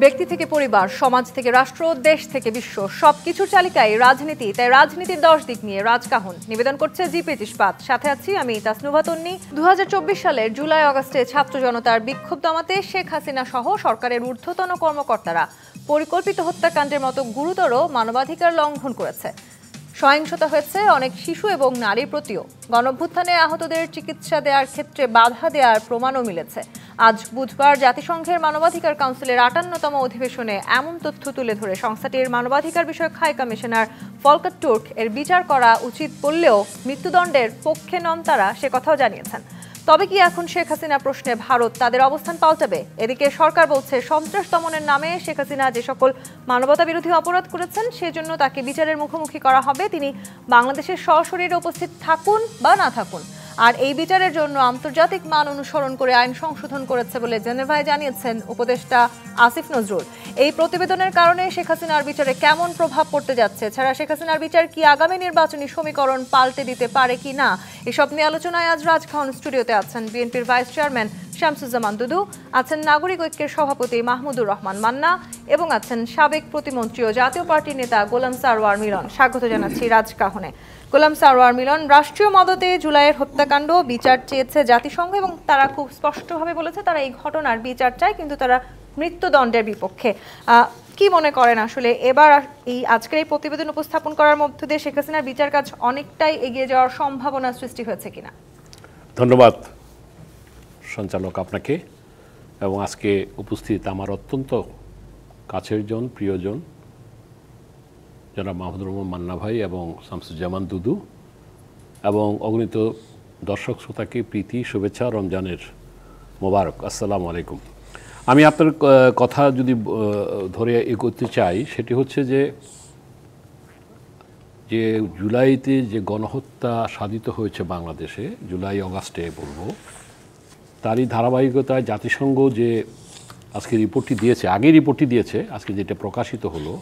ব্যক্তি থেকে পরিবার, সমাজ থেকে রাষ্ট্র, দেশ থেকে বিশ্ব সবকিছুর চালিকায় রাজনীতি। তাই রাজনীতির 10 দিক নিয়ে রাজকাহন নিবেদন করছে জি পৃথিশ পাত। সাথে আছি আমি তাসনুভা তন্নি। 2024 সালের জুলাই আগস্টে ছাত্র জনতার বিক্ষোভ দমাতে শেখ হাসিনা সহ সরকারের ঊর্ধ্বতন কর্মকর্তারা পরিকল্পিত হত্যাকাণ্ডের মতো গুরুতর মানবাধিকার লঙ্ঘন করেছে। সহিংসতা হয়েছে অনেক শিশু এবং নারীর প্রতিও। গণঅভ্যুত্থানে আহতদের চিকিৎসা দেওয়ার ক্ষেত্রে বাধা দেওয়ার প্রমাণও মিলেছে। আজ বুধবার জাতিসংঘের মানবাধিকার কাউন্সিলের 58তম অধিবেশনে এমন তথ্য তুলে ধরে সংস্থাটির মানবাধিকার বিষয়ক হাই কমিশনার ফলকার তুর্ক এর বিচার করা উচিত বললেও মৃত্যুদণ্ডের পক্ষে নন তারা, সে কথাও জানিয়েছেন। তবে কি এখন শেখ হাসিনা প্রশ্নে ভারত তাদের অবস্থান পাল্টাবে? এদিকে সরকার বলছে সন্ত্রাস দমনের নামে শেখ হাসিনা যে সকল মানবতা বিরোধী অপরাধ করেছেন সেজন্য তাকে বিচারের মুখোমুখি করা হবে, তিনি বাংলাদেশের সশরীরে উপস্থিত থাকুন বা না থাকুন। আর এই বিচারের জন্য আন্তর্জাতিক মান অনুসরণ করে আইন সংশোধন করেছে বলে জেনেভায় জানিয়েছেন উপদেষ্টা আসিফ নজরুল। এই প্রতিবেদনের কারণে শেখ হাসিনার বিচারে কেমন প্রভাব পড়তে যাচ্ছে, ছাড়া শেখ হাসিনার বিচার কি আগামী নির্বাচনী সমীকরণ পাল্টে দিতে পারে কি না, এসব নিয়ে আলোচনায় আজ রাজখান স্টুডিওতে আছেন বিএনপির ভাইস চেয়ারম্যান শামসুজ্জামান দুদু, আছেন নাগরিক ঐক্যের সভাপতি মাহমুদুর রহমান মান্না এবং আছেন সাবেক প্রতিমন্ত্রী ও জাতীয় পার্টির নেতা গোলাম সারওয়ার মিলন। স্বাগত জানাচ্ছি রাজকাহনে। গোলাম সারওয়ার মিলন, রাষ্ট্রীয় মদতে জুলাইয়ের হত্যাকাণ্ড বিচার চেয়েছে জাতিসংঘ এবং তারা খুব স্পষ্টভাবে বলেছে তারা এই ঘটনার বিচার চায়, কিন্তু তারা মৃত্যুদণ্ডের বিপক্ষে। কি মনে করেন আসলে এবার এই আজকের এই প্রতিবেদন উপস্থাপন করার মধ্য দিয়ে শেখ হাসিনার বিচার কাজ অনেকটাই এগিয়ে যাওয়ার সম্ভাবনা সৃষ্টি হয়েছে কিনা? ধন্যবাদ সঞ্চালক আপনাকে এবং আজকে উপস্থিত আমার অত্যন্ত কাছের জন, প্রিয়জন জনাব মাহমুদুর রহমান মান্না ভাই এবং শামসুজ্জামান দুদু এবং অগণিত দর্শক শ্রোতাকে প্রীতি, শুভেচ্ছা, রমজানের মোবারক। আসসালামু আলাইকুম। আমি আপনার কথা যদি ধরে এগোতে চাই, সেটি হচ্ছে যে জুলাইতে যে গণহত্যা সাধিত হয়েছে বাংলাদেশে, জুলাই আগস্টে বলবো, তারই ধারাবাহিকতায় জাতিসংঘ যে আজকে রিপোর্টটি দিয়েছে, আগে রিপোর্টটি দিয়েছে, আজকে যেটা প্রকাশিত হলো,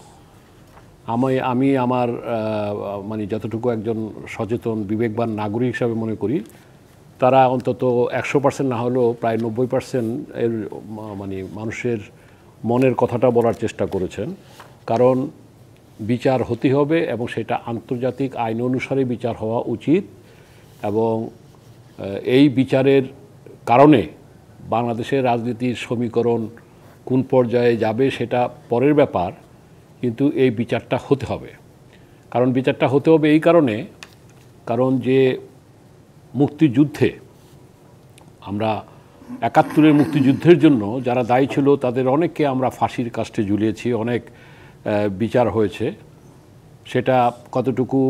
আমি আমার মানে যতটুকু একজন সচেতন বিবেকবান নাগরিক হিসাবে মনে করি, তারা অন্তত 100% না হলেও প্রায় 90% এর মানে মানুষের মনের কথাটা বলার চেষ্টা করেছেন। কারণ বিচার হতে হবে এবং সেটা আন্তর্জাতিক আইন অনুসারে বিচার হওয়া উচিত এবং এই বিচারের কারণে বাংলাদেশের রাজনীতির সমীকরণ কোন পর্যায়ে যাবে সেটা পরের ব্যাপার, কিন্তু এই বিচারটা হতে হবে। কারণ বিচারটা হতে হবে এই কারণ যে মুক্তিযুদ্ধে আমরা 71-এর মুক্তিযুদ্ধের জন্য যারা দায়ী ছিল তাদের অনেককে আমরা ফাঁসির কাস্টে ঝুলিয়েছি, অনেক বিচার হয়েছে। সেটা কতটুকু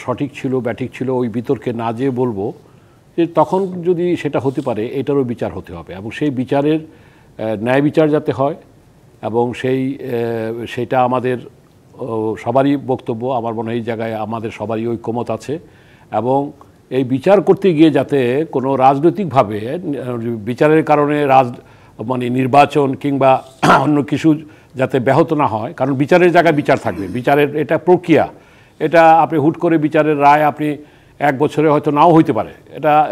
সঠিক ছিল ব্যাঠিক ছিল ওই বিতর্কে না যেয়ে বলবো যে তখন যদি সেটা হতে পারে এটারও বিচার হতে হবে এবং সেই বিচারের ন্যায় বিচার যাতে হয় এবং সেইটা আমাদের সবারই বক্তব্য। আমার মনে হয় এই জায়গায় আমাদের সবারই ঐক্যমত আছে এবং এই বিচার করতে গিয়ে যাতে কোনো রাজনৈতিকভাবে বিচারের কারণে মানে নির্বাচন কিংবা অন্য কিছু যাতে ব্যাহত না হয়। কারণ বিচারের জায়গায় বিচার থাকবে, বিচারের এটা প্রক্রিয়া, এটা আপনি হুট করে বিচারের রায় আপনি 1 বছরে হয়তো নাও হইতে পারে,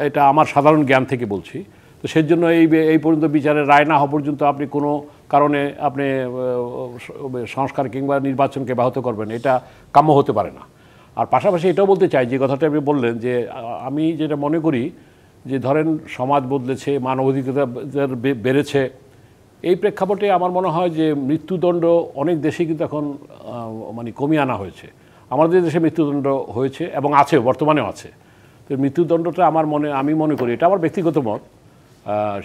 এটা আমার সাধারণ জ্ঞান থেকে বলছি। তো সেই জন্য এই পর্যন্ত বিচারের রায় না হওয়া পর্যন্ত আপনি কোনো কারণে আপনি সংস্কার কিংবা নির্বাচনকে ব্যাহত করবেন, এটা কাম্য হতে পারে না। আর পাশাপাশি এটাও বলতে চাই যে কথাটা আপনি বললেন যে আমি যেটা মনে করি যে ধরেন সমাজ বদলেছে, মানবাধিকার বেড়েছে, এই প্রেক্ষাপটে আমার মনে হয় যে মৃত্যুদণ্ড অনেক দেশে কিন্তু এখন মানে কমিয়ে আনা হয়েছে। আমাদের দেশে মৃত্যুদণ্ড হয়েছে এবং আছে, বর্তমানেও আছে। তো মৃত্যুদণ্ডটা আমি মনে করি, এটা আমার ব্যক্তিগত মত,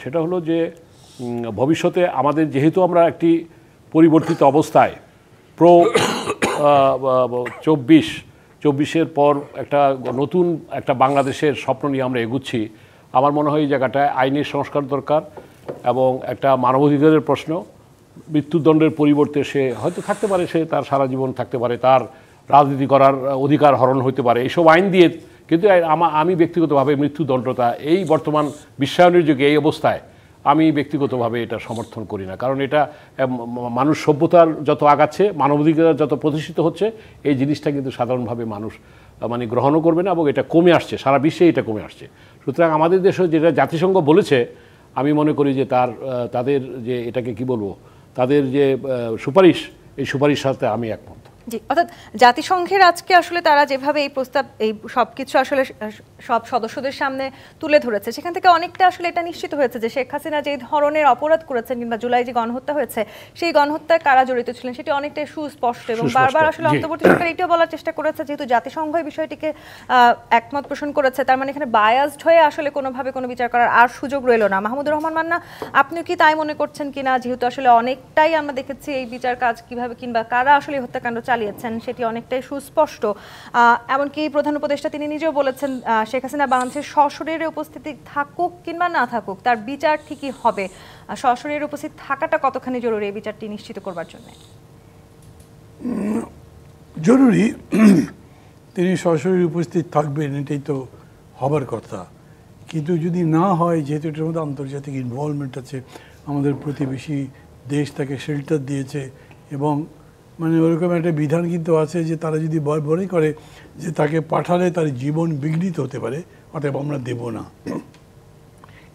সেটা হলো যে ভবিষ্যতে আমাদের যেহেতু আমরা একটি পরিবর্তিত অবস্থায় চব্বিশের পর নতুন একটা বাংলাদেশের স্বপ্ন নিয়ে আমরা এগুচ্ছি, আমার মনে হয় এই জায়গাটায় আইনের সংস্কার দরকার এবং একটা মানবাধিকারের প্রশ্ন। মৃত্যুদণ্ডের পরিবর্তে সে হয়তো থাকতে পারে, সে তার সারা জীবন থাকতে পারে, তার রাজনীতি করার অধিকার হরণ হতে পারে এইসব আইন দিয়ে, কিন্তু আমি ব্যক্তিগতভাবে মৃত্যুদণ্ডটা এই বর্তমান বিশ্বায়নের যুগে এই অবস্থায় আমি ব্যক্তিগতভাবে এটা সমর্থন করি না। কারণ এটা মানুষ সভ্যতার যত আগাচ্ছে, মানবাধিকার যত প্রতিষ্ঠিত হচ্ছে, এই জিনিসটা কিন্তু সাধারণভাবে মানুষ মানে গ্রহণও করবে না এবং এটা কমে আসছে, সারা বিশ্বে এটা কমে আসছে। সুতরাং আমাদের দেশে যেটা জাতিসংঘ বলেছে, আমি মনে করি যে তাদের যে এটাকে কি বলবো, তাদের যে সুপারিশ, এই সুপারিশ সাথে আমি একমত। জি, অর্থাৎ জাতিসংঘের আজকে আসলে তারা যেভাবে এই প্রস্তাব, এই সবকিছু আসলে সব সদস্যদের সামনে তুলে ধরেছে, সেখান থেকে অনেকটা আসলে এটা নিশ্চিত হয়েছে যে শেখ হাসিনা যে ধরনের অপরাধ করেছেন কিংবা জুলাই যে গণহত্যা হয়েছে সেই গণহত্যায় কারা জড়িত ছিলেন সেটি অনেকটাই সুস্পষ্ট। এবং বারবার আসলে অন্তর্বর্তী সরকার এটাও বলার চেষ্টা করেছে, যেহেতু জাতিসংঘ এই বিষয়টিকে একমত পোষণ করেছে, তার মানে এখানে বায়াসড হয়ে আসলে কোনোভাবে কোনো বিচার করার আর সুযোগ রইল না। মাহমুদুর রহমান মান্না, আপনিও কি তাই মনে করছেন কিনা, যেহেতু আসলে অনেকটাই আমরা দেখেছি এই বিচার কাজ কিভাবে কিংবা কারা আসলে হত্যাকাণ্ড চালিয়েছেন সেটি অনেকটাই সুস্পষ্ট। এমনকি প্রধান উপদেষ্টা তিনি নিজেও বলেছেন শেখ হাসিনা বাংলাদেশের সশরীরে উপস্থিতি থাকুক কিংবা না থাকুক তার বিচার ঠিকই হবে। সশরীরে উপস্থিত থাকাটা কতখানি জরুরি এই বিচারটি নিশ্চিত করবার জন্য? জরুরি, তিনি সশরীরে উপস্থিত থাকবেন, এটাই তো হবার কথা। কিন্তু যদি না হয়, যেহেতু এটার মধ্যে আন্তর্জাতিক ইনভলভমেন্ট আছে, আমাদের প্রতিবেশী দেশ তাকে শেল্টার দিয়েছে, এবং মানে ওরকম একটা বিধান কিন্তু আছে যে তারা যদি বড়ই করে যে তাকে পাঠালে তার জীবন বিঘ্নিত হতে পারে, অতএব আমরা দেব না,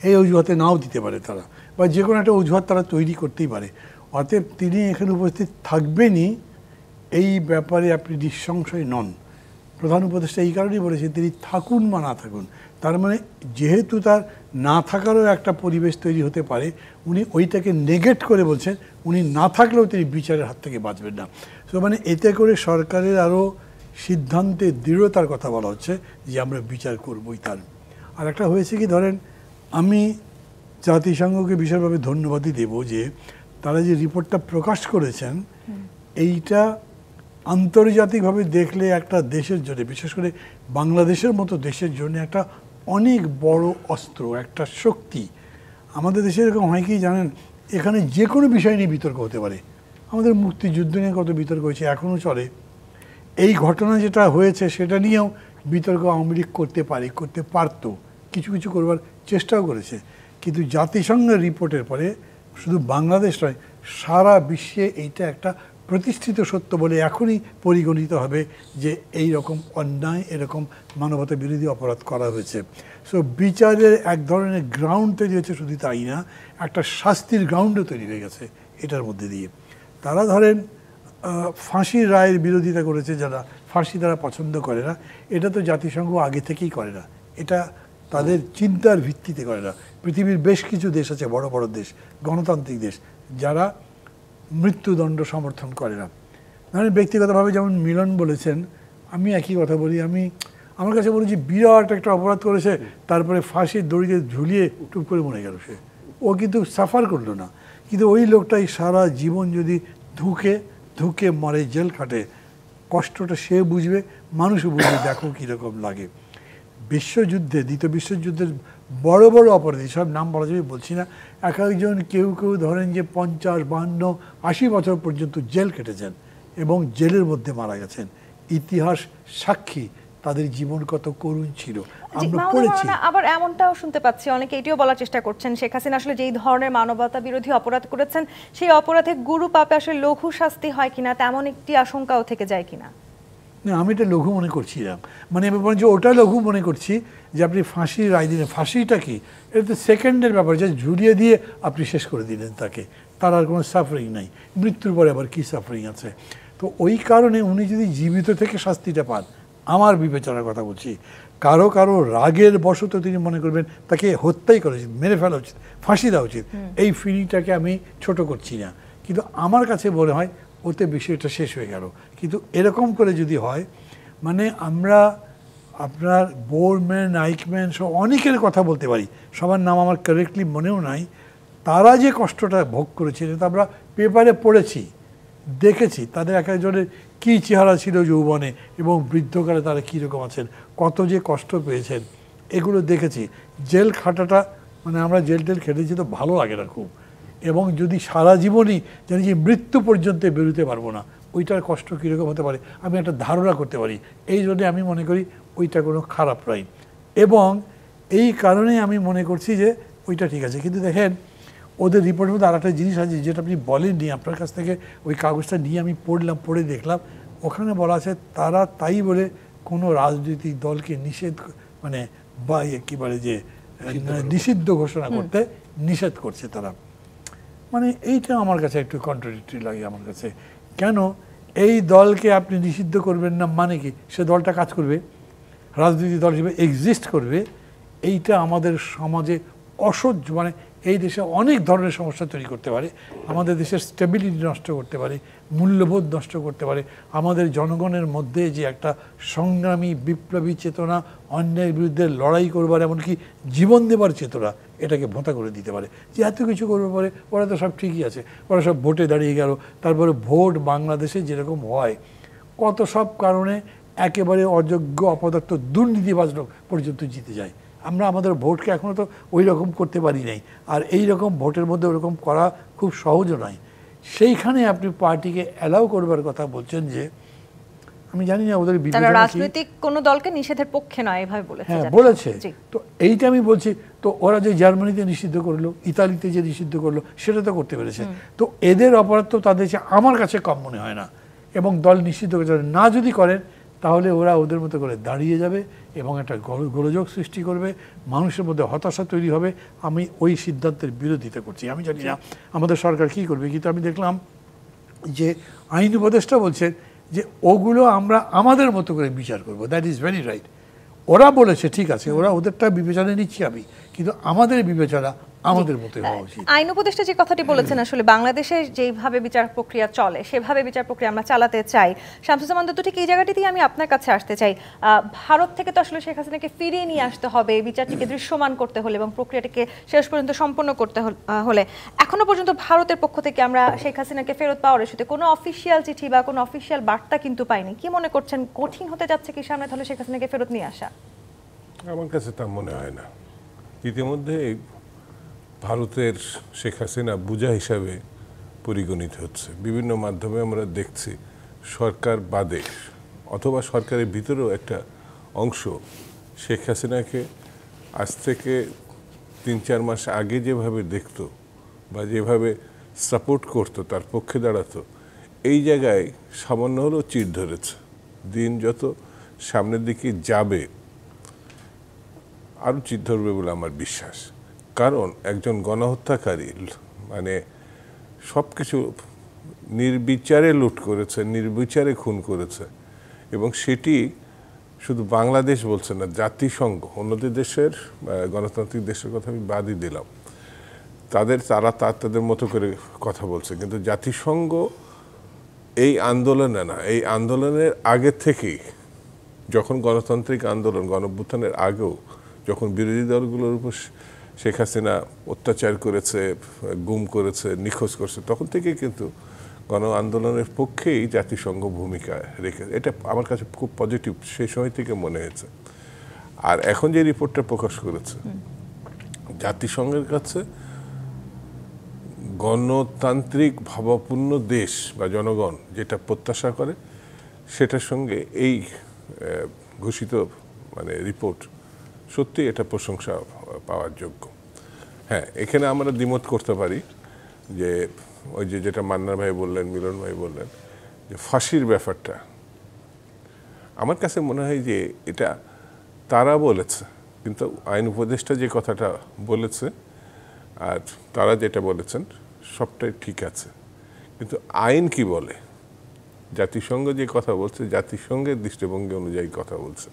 এই অজুহাতে নাও দিতে পারে তারা, বা যে কোনো একটা অজুহাত তারা তৈরি করতেই পারে। অতএব তিনি এখানে উপস্থিত থাকবেনই, এই ব্যাপারে আপনি নিঃসংশয় নন। প্রধান উপদেষ্টা এই কারণেই বলেছেন তিনি থাকুন বা না থাকুন, তার মানে যেহেতু তার না থাকারও একটা পরিবেশ তৈরি হতে পারে, উনি ওইটাকে নেগেট করে বলছেন উনি না থাকলেও তিনি বিচারের হাত থেকে বাঁচবেন না। তো মানে এতে করে সরকারের আরও সিদ্ধান্তে দৃঢ়তার কথা বলা হচ্ছে যে আমরা বিচার করবই তার। আর একটা হয়েছে কি, ধরেন আমি জাতিসংঘকে বিশেষভাবে ধন্যবাদই দেব যে তারা যে রিপোর্টটা প্রকাশ করেছেন, এইটা আন্তর্জাতিকভাবে দেখলে একটা দেশের জন্য, বিশেষ করে বাংলাদেশের মতো দেশের জন্য একটা অনেক বড় অস্ত্র, একটা শক্তি। আমাদের দেশে এরকম হয় কি জানেন, এখানে যে কোনো বিষয় নিয়ে বিতর্ক হতে পারে। আমাদের মুক্তিযুদ্ধ নিয়ে কত বিতর্ক হয়েছে, এখনও চলে। এই ঘটনা যেটা হয়েছে সেটা নিয়েও বিতর্ক আওয়ামী লীগ করতে পারে, করতে পারতো, কিছু কিছু করবার চেষ্টাও করেছে। কিন্তু জাতিসংঘের রিপোর্টের পরে শুধু বাংলাদেশ নয়, সারা বিশ্বে এইটা একটা প্রতিষ্ঠিত সত্য বলে এখনই পরিগণিত হবে যে এই রকম অন্যায়, এরকম মানবতা বিরোধী অপরাধ করা হয়েছে। সো বিচারের এক ধরনের গ্রাউন্ড তৈরি হয়েছে, শুধু তাই না, একটা শাস্তির গ্রাউন্ডও তৈরি হয়ে গেছে এটার মধ্যে দিয়ে। তারা ধরেন ফাঁসির রায়ের বিরোধিতা করেছে, যারা ফাঁসি তারা পছন্দ করে না, এটা তো জাতিসংঘ আগে থেকেই করে না, এটা তাদের চিন্তার ভিত্তিতে করে না। পৃথিবীর বেশ কিছু দেশ আছে, বড় বড় দেশ, গণতান্ত্রিক দেশ, যারা মৃত্যুদণ্ড সমর্থন করে না। ধরেন ব্যক্তিগতভাবে যেমন মিলন বলেছেন, আমি একই কথা বলি, আমার কাছে বলেছি বিরাট একটা অপরাধ করেছে, তারপরে ফাঁসির দড়িতে ঝুলিয়ে টুপ করে মরে গেল সে, ও কিন্তু সাফার করলো না। কিন্তু ওই লোকটাই সারা জীবন যদি ধুকে ধুকে মরে, জেল খাটে, কষ্টটা সে বুঝবে, মানুষও বুঝবে, দেখো কীরকম লাগে। বিশ্বযুদ্ধে, দ্বিতীয় বিশ্বযুদ্ধের বড় বড় অপরাধী, সব নাম বলা যাবে বলছি না, এক একজন কেউ কেউ ধরেন যে 50, 52, 80 বছর পর্যন্ত জেল কেটেছেন এবং জেলের মধ্যে মারা গেছেন। ইতিহাস সাক্ষী তাদের জীবন কত করুণ ছিল, আমরা পড়েছি। আবার এমনটাও শুনতে পাচ্ছি, অনেকে এটিও বলার চেষ্টা করছেন শেখ হাসিনা আসলে যেই ধরনের মানবতা বিরোধী অপরাধ করেছেন সেই অপরাধে গুরু পাপে আসলে লঘু শাস্তি হয় কিনা, তেমন একটি আশঙ্কাও থেকে যায় কিনা। না, আমি এটা লঘু মনে করছিলাম, মানে আমি বলছি ওটা লঘু মনে করছি যে আপনি ফাঁসির রায় দিলেন, ফাঁসিটা কি, এটা তো সেকেন্ডের ব্যাপার, যে ঝুলিয়ে দিয়ে আপনি শেষ করে দিলেন তাকে, তার আর কোনো সাফারিং নাই, মৃত্যুর পরে আবার কী সাফারিং আছে। তো ওই কারণে উনি যদি জীবিত থেকে শাস্তিটা পান, আমার বিবেচনার কথা বলছি, কারো কারো রাগের বশত তিনি মনে করবেন তাকে হত্যাই করা উচিত, মেরে ফেলা উচিত, ফাঁসি দেওয়া উচিত, এই ফিলিংটাকে আমি ছোট করছি না, কিন্তু আমার কাছে মনে হয় ওতে বিষয়টা শেষ হয়ে গেল। কিন্তু এরকম করে যদি হয়, মানে আমরা আপনার বোরম্যান, নাইকম্যান সব অনেকের কথা বলতে পারি, সবার নাম আমার কারেক্টলি মনেও নাই, তারা যে কষ্টটা ভোগ করেছে এটা আমরা পেপারে পড়েছি, দেখেছি, তাদের এক একজনের কী চেহারা ছিল যৌবনে এবং বৃদ্ধকালে তারা কীরকম আছেন, কত যে কষ্ট পেয়েছেন, এগুলো দেখেছি। জেল খাটাটা, মানে আমরা জেল টেল খেটেছি তো ভালো লাগে না খুব, এবং যদি সারা জীবনই জানি যে মৃত্যু পর্যন্ত বেরোতে পারবো না, ওইটার কষ্ট কীরকম হতে পারে আমি একটা ধারণা করতে পারি। এই জন্যে আমি মনে করি ওইটা কোনো খারাপ নয়, এবং এই কারণেই আমি মনে করছি যে ওইটা ঠিক আছে। কিন্তু দেখেন ওদের রিপোর্টের মধ্যে আর একটা জিনিস আছে যেটা আপনি বলেননি, আপনার কাছ থেকে ওই কাগজটা নিয়ে আমি পড়লাম, পড়ে দেখলাম, ওখানে বলা আছে তারা তাই বলে কোনো রাজনৈতিক দলকে নিষেধ, মানে বা কী বলে যে নিষিদ্ধ ঘোষণা করতে নিষেধ করছে তারা। মানে এইটা আমার কাছে একটু কন্ট্রাডিক্টরি লাগে আমার কাছে। কেন এই দলকে আপনি নিষিদ্ধ করবেন না, মানে কি সে দলটা কাজ করবে, রাজনৈতিক দল হিসেবে এক্সিস্ট করবে? এইটা আমাদের সমাজে অসহ্য, মানে এই দেশে অনেক ধরনের সমস্যা তৈরি করতে পারে, আমাদের দেশের স্টেবিলিটি নষ্ট করতে পারে, মূল্যবোধ নষ্ট করতে পারে, আমাদের জনগণের মধ্যে যে একটা সংগ্রামী বিপ্লবী চেতনা, অন্যায়ের বিরুদ্ধে লড়াই করবার এমনকি জীবন দেবার চেতনা, এটাকে ভোঁতা করে দিতে পারে। যে এত কিছু করবে পরে ওরা তো সব ঠিকই আছে, ওরা সব ভোটে দাঁড়িয়ে গেল। তারপরে ভোট বাংলাদেশে যেরকম হয়, কত সব কারণে একেবারে অযোগ্য অপদার্থ দুর্নীতিবাজ লোক পর্যন্ত জিতে যায়। আমরা আমাদের ভোটকে এখনও তো ওই রকম করতে পারি নাই, আর এই রকম ভোটের মধ্যে ওরকম করা খুব সহজও নয়। সেইখানে আপনি পার্টিকে অ্যালাউ করবার কথা বলছেন, যে আমি জানি না ওদের তারা রাজনৈতিক কোনো দলকে নিষেধের পক্ষে নয় এভাবে বলেছে। হ্যাঁ বলেছে, তো এইটা আমি বলছি। তো ওরা যে জার্মানিতে নিষিদ্ধ করলো, ইতালিতে যে নিষিদ্ধ করলো, সেটা তো করতে পেরেছে। তো এদের অপরাধ তো তাদের আমার কাছে কম মনে হয় না। এবং দল নিষিদ্ধ করতে না যদি করেন, তাহলে ওরা ওদের মতো করে দাঁড়িয়ে যাবে এবং একটা গোলযোগ সৃষ্টি করবে, মানুষের মধ্যে হতাশা তৈরি হবে। আমি ওই সিদ্ধান্তের বিরোধিতা করছি। আমি জানি না আমাদের সরকার কী করবে, কিন্তু আমি দেখলাম যে আইন উপদেষ্টা বলছেন যে ওগুলো আমরা আমাদের মতো করে বিচার করব। That is very right. ওরা বলেছে ঠিক আছে, ওরা ওদেরটা বিবেচনায় নিচ্ছি আমি, কিন্তু আমাদের বিবেচনা আমাদের মতো হওয়া উচিত। আইন উপদেষ্টা যে কথাটি বলেছেন, আসলে বাংলাদেশে যেভাবে বিচার প্রক্রিয়া চলে সেভাবে বিচার প্রক্রিয়া আমরা চালাতে চাই। শামসুজ্জামান দত্ত, ঠিক এই জায়গাটিতেই আমি আপনার কাছে আসতে চাই। ভারত থেকে তো আসলে শেখ হাসিনাকে ফিরিয়ে নিয়ে আসতে হবে, বিচারটিকে দৃশ্যমান করতে হলে এবং প্রক্রিয়াটিকে শেষ পর্যন্ত সম্পন্ন করতে হলে এখনো পর্যন্ত ভারতের পক্ষ থেকে আমরা শেখ হাসিনাকে ফেরত পাওয়ার ইস্যুতে কোনো অফিসিয়াল চিঠি বা কোনো অফিসিয়াল বার্তা কিন্তু পাইনি। কি মনে করছেন, কঠিন হতে যাচ্ছে কি সামনে তাহলে শেখ হাসিনাকে ফেরত নিয়ে আসা? আমার কাছে তা মনে হয় না। ইতিমধ্যে ভারতের শেখ হাসিনা বোঝা হিসাবে পরিগণিত হচ্ছে। বিভিন্ন মাধ্যমে আমরা দেখছি সরকার বাদে অথবা সরকারের ভিতরেও একটা অংশ শেখ হাসিনাকে আজ থেকে ৩-৪ মাস আগে যেভাবে দেখতো বা যেভাবে সাপোর্ট করতো, তার পক্ষে দাঁড়াতো, এই জায়গায় সামান্য হলেও চিড় ধরেছে। দিন যত সামনের দিকে যাবে আরও চিড় ধরবে বলে আমার বিশ্বাস। কারণ একজন গণহত্যাকারী মানে সব কিছু নির্বিচারে লুট করেছে, নির্বিচারে খুন করেছে, এবং সেটি শুধু বাংলাদেশ বলছে না, জাতিসংঘ, অন্যদের দেশের গণতান্ত্রিক দেশের কথা আমি বাদই দিলাম, তারা তাদের মতো করে কথা বলছে, কিন্তু জাতিসংঘ এই আন্দোলনে না, এই আন্দোলনের আগে থেকেই, যখন গণতান্ত্রিক আন্দোলন, গণঅভ্যুত্থানের আগেও যখন বিরোধী দলগুলোর উপর শেখ হাসিনা অত্যাচার করেছে, গুম করেছে, নিখোঁজ করছে, তখন থেকে কিন্তু গণ আন্দোলনের পক্ষেই জাতিসংঘ ভূমিকা রেখে, এটা আমার কাছে খুব পজিটিভ সেই সময় থেকে মনে হয়েছে। আর এখন যে রিপোর্টটা প্রকাশ করেছে, জাতিসংঘের কাছে গণতান্ত্রিক ভাবাপূর্ণ দেশ বা জনগণ যেটা প্রত্যাশা করে, সেটার সঙ্গে এই ঘোষিত মানে রিপোর্ট সত্যি এটা প্রশংসা পাওয়ার যোগ্য। হ্যাঁ, এখানে আমরা দ্বিমত করতে পারি যে ওই যেটা মান্নার ভাই বললেন, মিলন ভাই বললেন, যে ফাঁসির ব্যাপারটা, আমার কাছে মনে হয় যে এটা তারা বলেছে, কিন্তু আইন উপদেষ্টা যে কথাটা বলেছে আর তারা যেটা বলেছেন সবটাই ঠিক আছে, কিন্তু আইন কি বলে, জাতিসংঘ যে কথা বলছে জাতিসংঘের দৃষ্টিভঙ্গি অনুযায়ী কথা বলছে।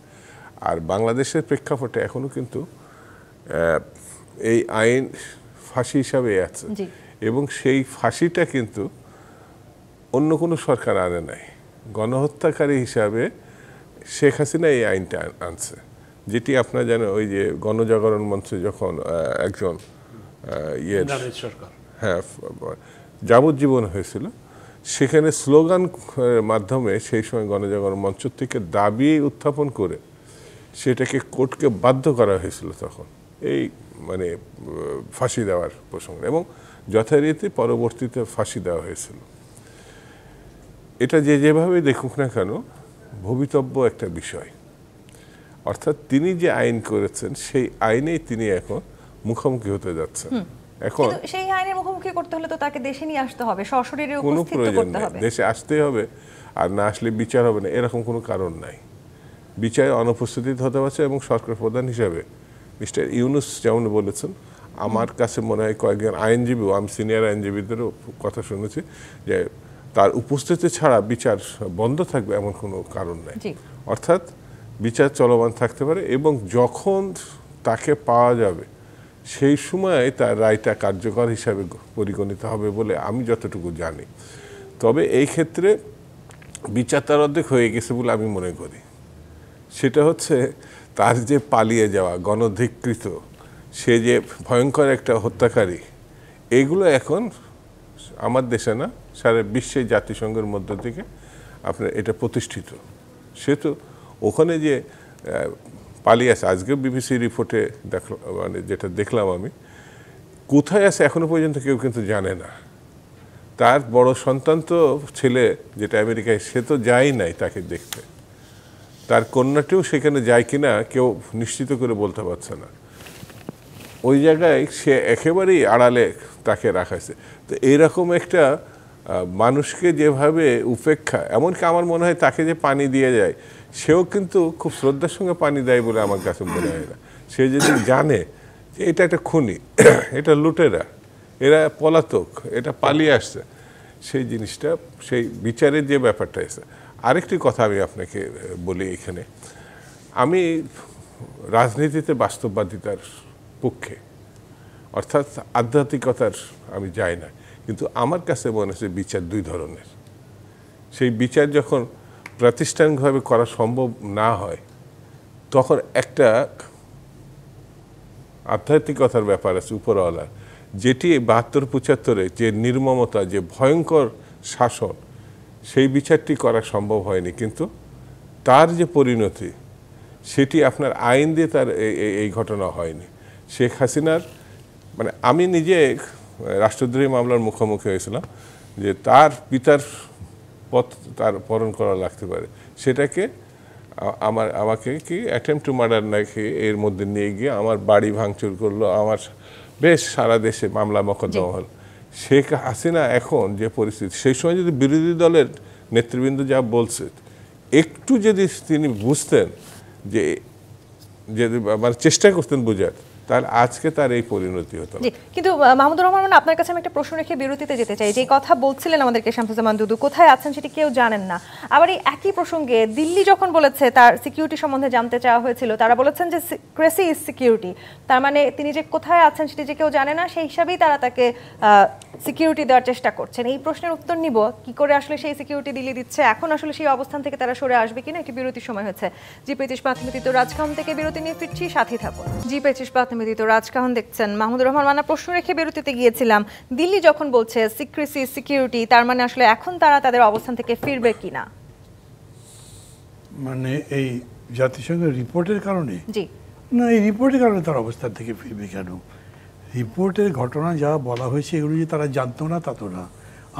আর বাংলাদেশের প্রেক্ষাপটে এখনো কিন্তু এই আইন ফাঁসি হিসাবে আছে, এবং সেই ফাঁসিটা কিন্তু অন্য কোনো সরকার আনে নাই। গণহত্যাকারী হিসাবে শেখ হাসিনা এই আইনটা আনছে, যেটি আপনারা জানেন ওই যে গণজাগরণ মঞ্চে যখন একজন হ্যাঁ যাবজ্জীবন হয়েছিল, সেখানে স্লোগান মাধ্যমে সেই সময় গণজাগরণ মঞ্চ থেকে দাবি উত্থাপন করে সেটাকে কোর্টকে বাধ্য করা হয়েছিল তখন এই মানে ফাঁসি দেওয়ার প্রসঙ্গে, এবং যথারীতি পরবর্তীতে ফাঁসি দেওয়া হয়েছিল। এটা যেভাবে দেখুক না কেন ভবিতব্য একটা বিষয়, অর্থাৎ তিনি যে আইন করেছেন সেই আইনেই তিনি এখন মুখোমুখি হতে যাচ্ছেন। এখন সেই আইনের মুখোমুখি করতে হলে তো তাকে দেশে নিয়ে আসতে হবে, সশরীরে কোনো উপস্থিত প্রয়োজন করতে নেই, হবে। দেশে আসতেই হবে, আর না আসলে বিচার হবে না এরকম কোনো কারণ নাই। বিচারে অনুপস্থিত হতে পারছে, এবং সরকার প্রধান হিসাবে মিস্টার ইউনূস যেমন বলেছেন, আমার কাছে মনে হয় কয়েকজন আইনজীবী, আমি সিনিয়র আইনজীবীদেরও কথা শুনেছি যে তার উপস্থিতি ছাড়া বিচার বন্ধ থাকবে এমন কোনো কারণ নেই। অর্থাৎ বিচার চলমান থাকতে পারে এবং যখন তাকে পাওয়া যাবে সেই সময় তার রায়টা কার্যকর হিসাবে পরিগণিত হবে বলে আমি যতটুকু জানি। তবে এই ক্ষেত্রে বিচার তার অর্ধেক হয়ে গেছে বলে আমি মনে করি। সেটা হচ্ছে তার যে পালিয়ে যাওয়া, গণধিকৃত, সে যে ভয়ঙ্কর একটা হত্যাকারী, এইগুলো এখন আমার দেশে না সারা বিশ্বে জাতিসংঘের মধ্য থেকে আপনার এটা প্রতিষ্ঠিত। সে তো ওখানে যে পালিয়ে আছে, আজকে বিবিসি রিপোর্টে দেখলাম, মানে যেটা দেখলাম আমি, কোথায় আছে এখনো পর্যন্ত কেউ কিন্তু জানে না। তার বড় সন্তান তো ছেলে যেটা আমেরিকায়, সে তো যায় নাই তাকে দেখতে। তার কন্যাটিও সেখানে যায় কিনা কেউ নিশ্চিত করে বলতে পারছে না। ওই জায়গায় সে একেবারেই আড়ালে তাকে রাখাছে। তো এইরকম একটা মানুষকে যেভাবে উপেক্ষা, এমনকি আমার মনে হয় তাকে যে পানি দিয়ে যায় সেও কিন্তু খুব শ্রদ্ধার সঙ্গে পানি দেয় বলে আমার কাছে মনে হয় না। সে যদি জানে যে এটা একটা খুনি, এটা লুটেরা, এরা পলাতক, এটা পালিয়ে আসছে, সেই জিনিসটা, সেই বিচারের যে ব্যাপারটা এসে। আরেকটি কথা আমি আপনাকে বলি এখানে, আমি রাজনীতিতে বাস্তববাদিতার পক্ষে, অর্থাৎ আধ্যাত্মিকতার আমি যাই না, কিন্তু আমার কাছে মনে হচ্ছে বিচার দুই ধরনের। সেই বিচার যখন প্রাতিষ্ঠানিকভাবে করা সম্ভব না হয় তখন একটা আধ্যাত্মিকতার ব্যাপার আছে উপরওয়ালার, যেটি 72-75-এ যে নির্মমতা, যে ভয়ঙ্কর শাসন, সেই বিচারটি করা সম্ভব হয়নি। কিন্তু তার যে পরিণতি, সেটি আপনার আইন দিয়ে তার এই ঘটনা হয়নি। শেখ হাসিনার, মানে আমি নিজে রাষ্ট্রদ্রোহী মামলার মুখোমুখি হয়েছিলাম যে তার পিতার পথ তার পরণ করা লাগতে পারে, সেটাকে আমাকে কি অ্যাটেম্পট টু মার্ডার নাকি এর মধ্যে নিয়ে গিয়ে আমার বাড়ি ভাঙচুর করলো, আমার বেশ সারা দেশে মামলা মোকদ্দমা হল। শেখ হাসিনা এখন যে পরিস্থিতি, সেই সময় যদি বিরোধী দলের নেতৃবৃন্দ যা বলছে একটু যদি তিনি বুঝতেন, যে মানে চেষ্টা করতেন বোঝার, তাহলে আজকে তার এই পরিণতি হতো না। কিন্তু মাহমুদুর রহমান, আপনার কাছে আমি একটা প্রশ্ন রেখে বিরতিতে যেতে চাই। যে কথা বলছিলেন আমাদেরকে শামসুজ্জামান দুদু, কোথায় আছেন সেটি কেউ জানেন না। আবার এই একই প্রসঙ্গে দিল্লি যখন বলেছে তার সিকিউরিটি সম্বন্ধে জানতে চাওয়া হয়েছিল, তারা বলেছেন যে ক্রেসি ইজ সিকিউরিটি, তার মানে তিনি যে কোথায় আছেন সেটি যে কেউ জানে না, সেই হিসাবেই তারা তাকে সিকিউরিটি দেওয়ার চেষ্টা করছেন। এই প্রশ্নের উত্তর নিব, কি করে আসলে সেই সিকিউরিটি দিল্লি দিচ্ছে, এখন আসলে সেই অবস্থান থেকে তারা সরে আসবে কিনা। একটি বিরতির সময় হয়েছে। জি25 প্রাথমিক রাজকাহন থেকে বিরতি নিয়ে ফিরছি, সাথে থাকুন। জি25 প্রাথমিক রাজকাহন দেখছেন। মাহমুদুর রহমান, মানা প্রশ্ন রেখে বিরতিতে গিয়েছিলাম, দিল্লি যখন বলছে সিক্রেসি সিকিউরিটি, তার মানে আসলে এখন তারা তাদের অবস্থান থেকে ফিরবে কিনা? মানে এই জাতিসংঘের রিপোর্টের কারণে? জি না, এই রিপোর্টের কারণে তার অবস্থান থেকে ফিরবে কেন? রিপোর্টের ঘটনা যা বলা হয়েছে এগুলো যে তারা জানতো না তা তো না।